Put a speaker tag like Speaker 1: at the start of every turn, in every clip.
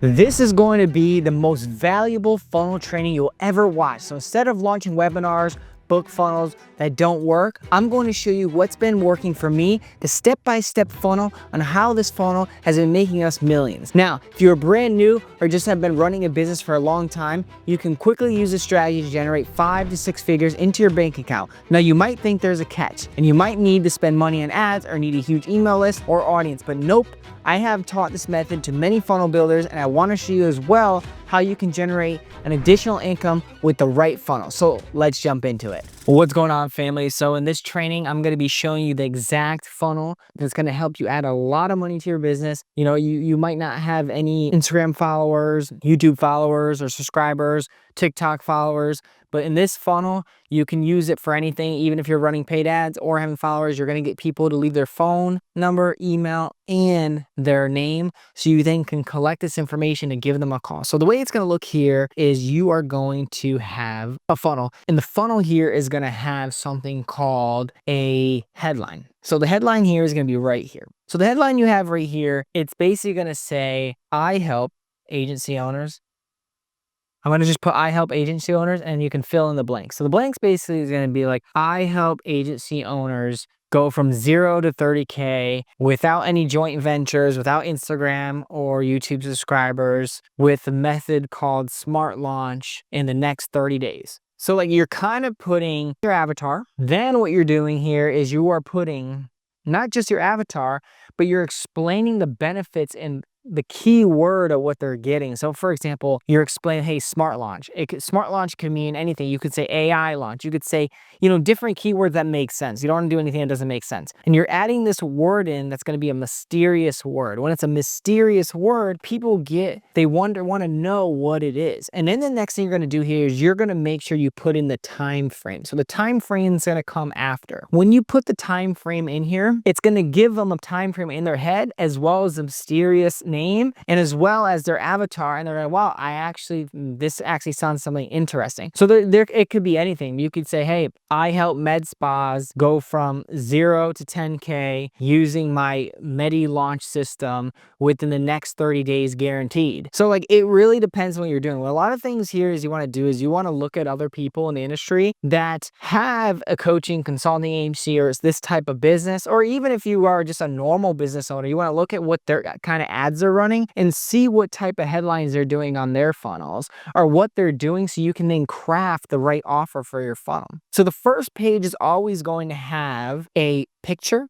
Speaker 1: This is going to be the most valuable funnel training you'll ever watch. So instead of launching webinars, book funnels that don't work, I'm going to show you what's been working for me, the step-by-step funnel on how this funnel has been making us millions. Now, if you're brand new or just have been running a business for a long time, you can quickly use this strategy to generate 5 to 6 figures into your bank account. Now, you might think there's a catch and you might need to spend money on ads or need a huge email list or audience, but nope. I have taught this method to many funnel builders, and I want to show you as well how you can generate an additional income with the right funnel. So let's jump into it. What's going on, family? So in this training, I'm going to be showing you the exact funnel that's going to help you add a lot of money to your business. You know, you might not have any Instagram followers, YouTube followers, or subscribers, TikTok followers, but in this funnel, you can use it for anything. Even if you're running paid ads or having followers, you're going to get people to leave their phone number, email, and their name. So you then can collect this information and give them a call. So the way it's going to look here is you are going to have a funnel, and the funnel here is going to have something called a headline. So the headline here is going to be right here. So the headline you have right here, it's basically going to say, I help agency owners. I'm going to just put I help agency owners, and you can fill in the blanks. So the blanks basically is going to be like, I help agency owners go from 0 to 30K without any joint ventures, without Instagram or YouTube subscribers, with a method called Smart Launch in the next 30 days. So like you're kind of putting your avatar. Then what you're doing here is you are putting not just your avatar, but you're explaining the benefits and the key word of what they're getting. So for example, you're explaining, hey, smart launch. Smart launch can mean anything. You could say AI launch. You could say, different keywords that make sense. You don't want to do anything that doesn't make sense. And you're adding this word in that's going to be a mysterious word. When it's a mysterious word, people want to know what it is. And then the next thing you're going to do here is you're going to make sure you put in the time frame. So the time frame is going to come after. When you put the time frame in here, it's going to give them a time frame in their head as well as a mysterious name and as well as their avatar, and they're like, wow, this actually sounds something interesting. So there it could be anything. You could say, hey, I help med spas go from 0 to 10K using my Medi launch system within the next 30 days guaranteed. So like it really depends on what you're doing. Well, a lot of things here is you want to do is you want to look at other people in the industry that have a coaching consulting agency or this type of business, or even if you are just a normal business owner, you want to look at what their kind of ads are running and see what type of headlines they're doing on their funnels or what they're doing, so you can then craft the right offer for your funnel. So the first page is always going to have a picture.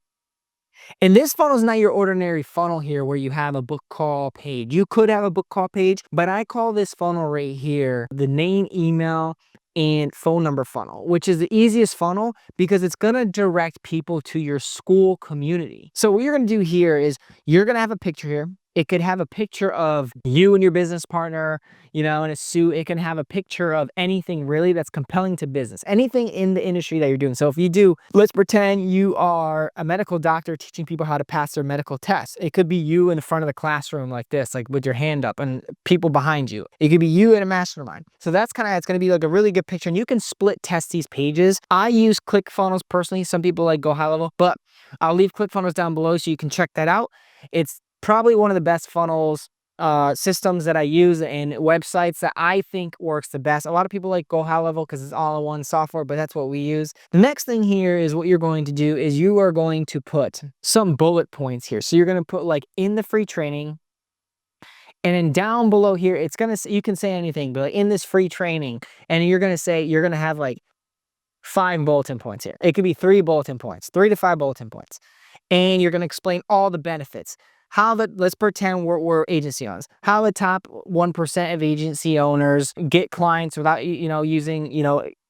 Speaker 1: And this funnel is not your ordinary funnel here where you have a book call page. You could have a book call page, but I call this funnel right here the name, email, and phone number funnel, which is the easiest funnel because it's going to direct people to your school community. So what you're going to do here is you're going to have a picture here. It could have a picture of you and your business partner, in a suit. It can have a picture of anything really that's compelling to business, anything in the industry that you're doing. So if you do, let's pretend you are a medical doctor teaching people how to pass their medical tests. It could be you in the front of the classroom like this, like with your hand up and people behind you. It could be you in a mastermind. So it's going to be like a really good picture, and you can split test these pages. I use ClickFunnels personally. Some people like go high level, but I'll leave ClickFunnels down below so you can check that out. It's probably one of the best funnels systems that I use and websites that I think works the best. A lot of people like go high level because it's all in one software, but that's what we use. The next thing here is what you're going to do is you are going to put some bullet points here. So you're going to put like in the free training, and then down below here, you can say anything, but like in this free training, and you're going to have like 5 bulletin points here. It could be 3 bulletin points, 3 to 5 bulletin points. And you're going to explain all the benefits. Let's pretend we're agency owners. How the top 1% of agency owners get clients without, using,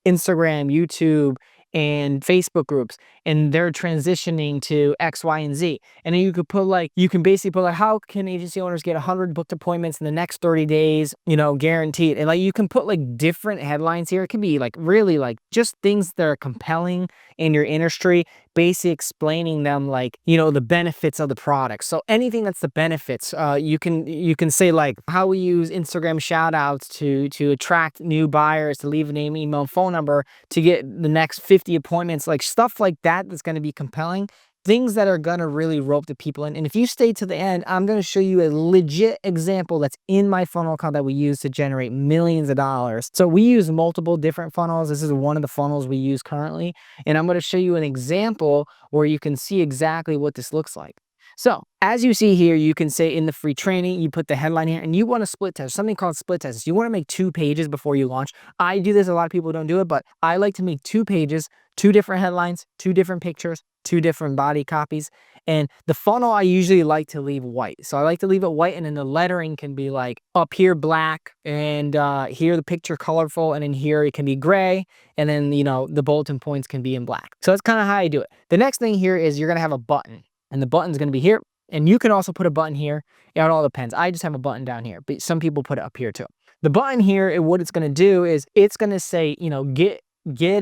Speaker 1: Instagram, YouTube, and Facebook groups, and they're transitioning to X, Y, and Z. And then you can basically put how can agency owners get 100 booked appointments in the next 30 days, guaranteed. And like you can put like different headlines here. It can be like really like just things that are compelling in your industry, basically explaining them like, the benefits of the product. So anything that's the benefits, you can say like how we use Instagram shout outs to attract new buyers, to leave a name, email, phone number to get the next 50 appointments, like stuff like that that's going to be compelling. things that are gonna really rope the people in. And if you stay to the end, I'm gonna show you a legit example that's in my funnel account that we use to generate millions of dollars. So we use multiple different funnels. This is one of the funnels we use currently. And I'm gonna show you an example where you can see exactly what this looks like. So as you see here, you can say in the free training, you put the headline here and you want to split test, something called split test. You want to make 2 pages before you launch. I do this. A lot of people don't do it, but I like to make 2 pages, 2 different headlines, 2 different pictures, 2 different body copies. And the funnel, I usually like to leave white. So I like to leave it white, and then the lettering can be like up here black, and here the picture colorful, and then here it can be gray, and then, you know, the bulletin points can be in black. So that's kind of how I do it. The next thing here is you're going to have a button. And the button's going to be here. And you can also put a button here. It all depends. I just have a button down here, but some people put it up here too. The button here, what it's going to do is it's going to say, you know, get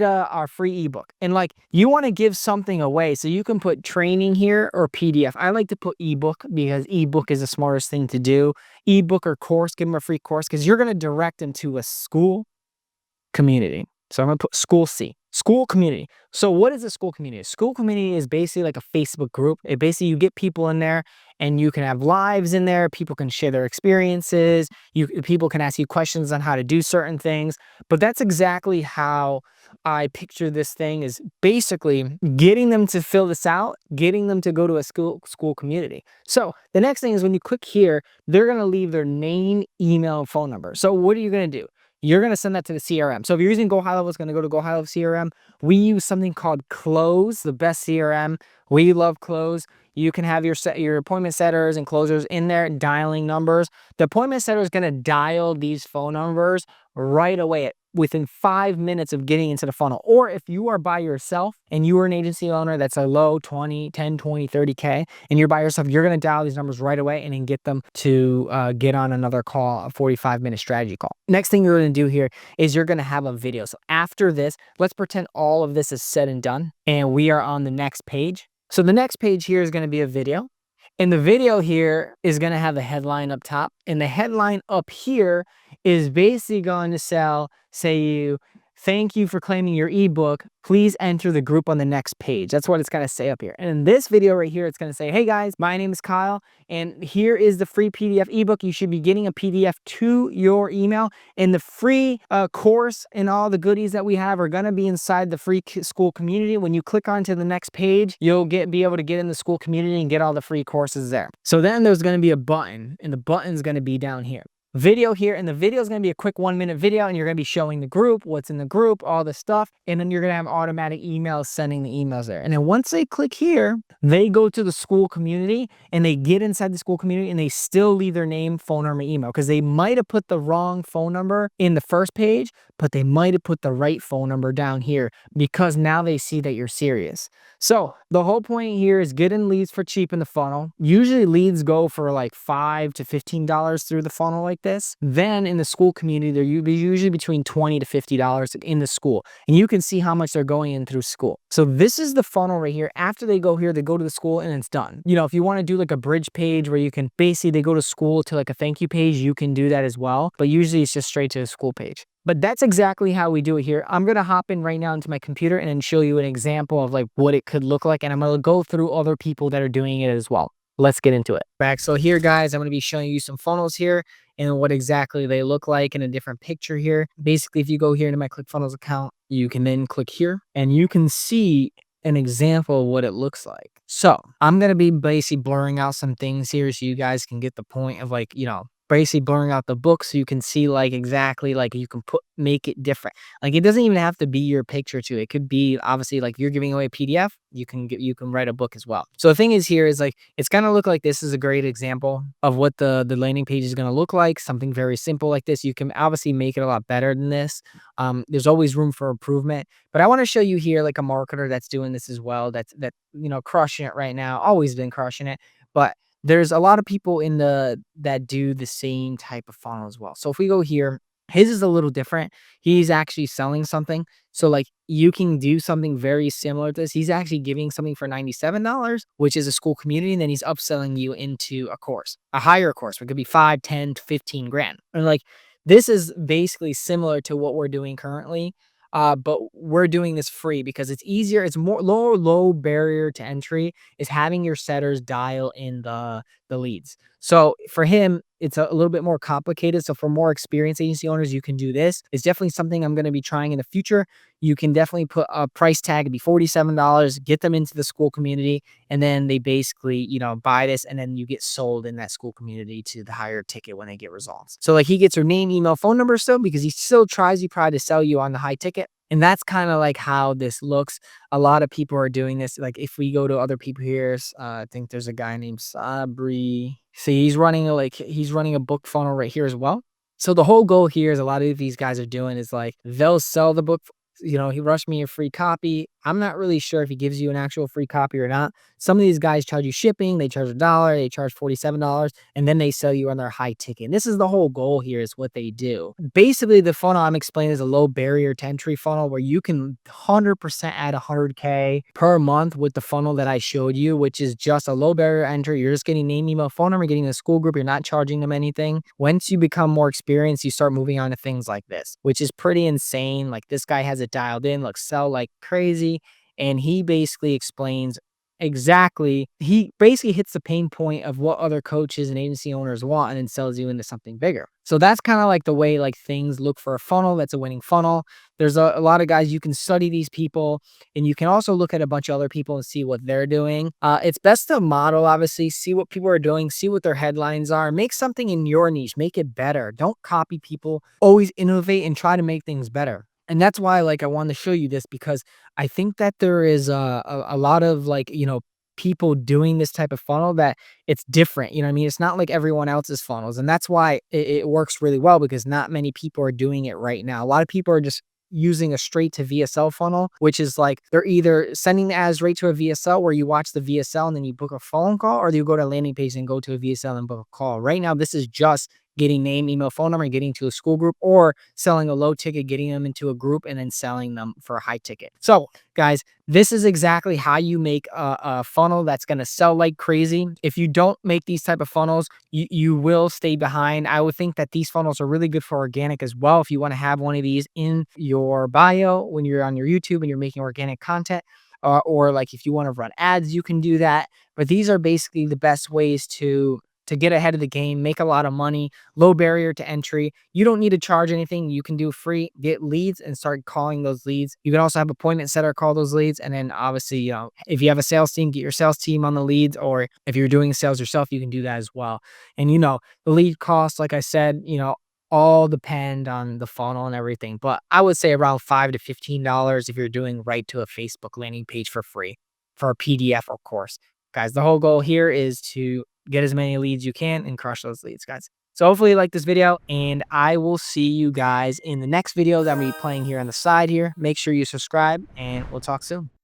Speaker 1: our free ebook. And like, you want to give something away, so you can put training here or PDF. I like to put ebook because ebook is the smartest thing to do. Ebook or course, give them a free course, because you're going to direct them to a school community. So I'm going to put school C. School community. So what is a school community? A school community is basically like a Facebook group. It basically, you get people in there and you can have lives in there. People can share their experiences. People can ask you questions on how to do certain things. But that's exactly how I picture this thing, is basically getting them to fill this out, getting them to go to a school community. So the next thing is when you click here, they're going to leave their name, email, and phone number. So what are you going to do? You're going to send that to the CRM. So if you're using Go High Level, it's going to go to Go High Level CRM. We use something called Close, the best CRM. We love Close. You can have your appointment setters and closers in there dialing numbers. The appointment setter is going to dial these phone numbers right away within 5 minutes of getting into the funnel. Or if you are by yourself and you are an agency owner that's a low 10, 20, 30K, and you're by yourself, you're going to dial these numbers right away and then get them to get on another call, a 45-minute strategy call. Next thing you're going to do here is you're going to have a video. So after this, let's pretend all of this is said and done, and we are on the next page. So the next page here is going to be a video. And the video here is going to have a headline up top. And the headline up here is basically going to say, thank you for claiming your ebook. Please enter the group on the next page. That's what it's going to say up here. And in this video right here, it's going to say, hey guys, my name is Kyle, and here is the free PDF ebook. You should be getting a PDF to your email, and the free course and all the goodies that we have are going to be inside the free school community. When you click onto the next page, you'll be able to get in the school community and get all the free courses there. So then there's going to be a button, and the button's going to be down here. Video here, and the video is going to be a quick 1-minute video, and you're going to be showing the group, what's in the group, all the stuff, and then you're going to have automatic emails sending the emails there. And then once they click here, they go to the school community and they get inside the school community, and they still leave their name, phone number, email, because they might have put the wrong phone number in the first page, but they might have put the right phone number down here, because now they see that you're serious. So the whole point here is getting leads for cheap in the funnel. Usually leads go for like $5 to $15 through the funnel like this. Then in the school community, they're usually between $20 to $50 in the school. And you can see how much they're going in through school. So this is the funnel right here. After they go here, they go to the school and it's done. You know, if you want to do like a bridge page where you can basically, they go to school to like a thank you page, you can do that as well. But usually it's just straight to the school page. But that's exactly how we do it here. I'm going to hop in right now into my computer and then show you an example of like what it could look like. And I'm going to go through other people that are doing it as well. Let's get into it. Back. So here, guys, I'm going to be showing you some funnels here and what exactly they look like in a different picture here. Basically, if you go here into my ClickFunnels account, you can then click here and you can see an example of what it looks like. So I'm going to be basically blurring out some things here so you guys can get the point of like, you know, basically blurring out the book so you can see like exactly like you can make it different. Like it doesn't even have to be your picture too. It could be obviously like you're giving away a PDF, you can write a book as well. So the thing is here is like it's gonna look like this is a great example of what the landing page is gonna look like. Something very simple like this. You can obviously make it a lot better than this. There's always room for improvement, but I want to show you here like a marketer that's doing this as well. That you know, crushing it right now. Always been crushing it, but there's a lot of people that do the same type of funnel as well. So if we go here, his is a little different. He's actually selling something. So like you can do something very similar to this. He's actually giving something for $97, which is a school community. And then he's upselling you into a course, a higher course. It could be 5, 10, 15 grand. And like, this is basically similar to what we're doing currently. but we're doing this free because it's easier. It's more low barrier to entry is having your setters dial in the leads. So for him, it's a little bit more complicated. So for more experienced agency owners, you can do this. It's definitely something I'm going to be trying in the future. You can definitely put a price tag, it'd be $47, get them into the school community, and then they basically, buy this, and then you get sold in that school community to the higher ticket when they get results. So like he gets your name, email, phone number still because he still tries, he probably to sell you on the high ticket. And that's kind of like how this looks. A lot of people are doing this. Like if we go to other people here, I think there's a guy named Sabri. See, he's running a book funnel right here as well. So the whole goal here is a lot of these guys are doing is like they'll sell the book. He rushed me a free copy. I'm not really sure if he gives you an actual free copy or not. Some of these guys charge you shipping. They charge $1. They charge $47, and then they sell you on their high ticket. And this is the whole goal here is what they do. Basically, the funnel I'm explaining is a low barrier to entry funnel where you can 100% add 100K per month with the funnel that I showed you, which is just a low barrier entry. You're just getting name, email, phone number, getting a school group. You're not charging them anything. Once you become more experienced, you start moving on to things like this, which is pretty insane. Like this guy has it dialed in, like sell like crazy. And he basically explains he basically hits the pain point of what other coaches and agency owners want and then sells you into something bigger. So that's kind of like the way like things look for a funnel. That's a winning funnel. There's a lot of guys, you can study these people and you can also look at a bunch of other people and see what they're doing. It's best to model, obviously, see what people are doing, see what their headlines are, make something in your niche, make it better. Don't copy people, always innovate and try to make things better. And that's why, like, I wanted to show you this because I think that there is a lot of like, people doing this type of funnel that it's different. You know what I mean? It's not like everyone else's funnels. And that's why it works really well because not many people are doing it right now. A lot of people are just using a straight to VSL funnel, which is like they're either sending the ads right to a VSL where you watch the VSL and then you book a phone call, or you go to a landing page and go to a VSL and book a call. Right now, this is just getting name, email, phone number, and getting to a school group, or selling a low ticket, getting them into a group, and then selling them for a high ticket. So guys, this is exactly how you make a funnel that's going to sell like crazy. If you don't make these type of funnels, you will stay behind. I would think that these funnels are really good for organic as well. If you want to have one of these in your bio when you're on your YouTube and you're making organic content, or like if you want to run ads, you can do that. But these are basically the best ways to get ahead of the game, make a lot of money, low barrier to entry. You don't need to charge anything. You can do free, get leads and start calling those leads. You can also have appointment setter call those leads. And then obviously, if you have a sales team, get your sales team on the leads, or if you're doing sales yourself, you can do that as well. And the lead costs, like I said, all depend on the funnel and everything. But I would say around $5 to $15 if you're doing right to a Facebook landing page for free for a PDF or course. Guys, the whole goal here is to get as many leads you can and crush those leads, guys. So hopefully you like this video, and I will see you guys in the next video that I'm going to be playing here on the side here. Make sure you subscribe, and we'll talk soon.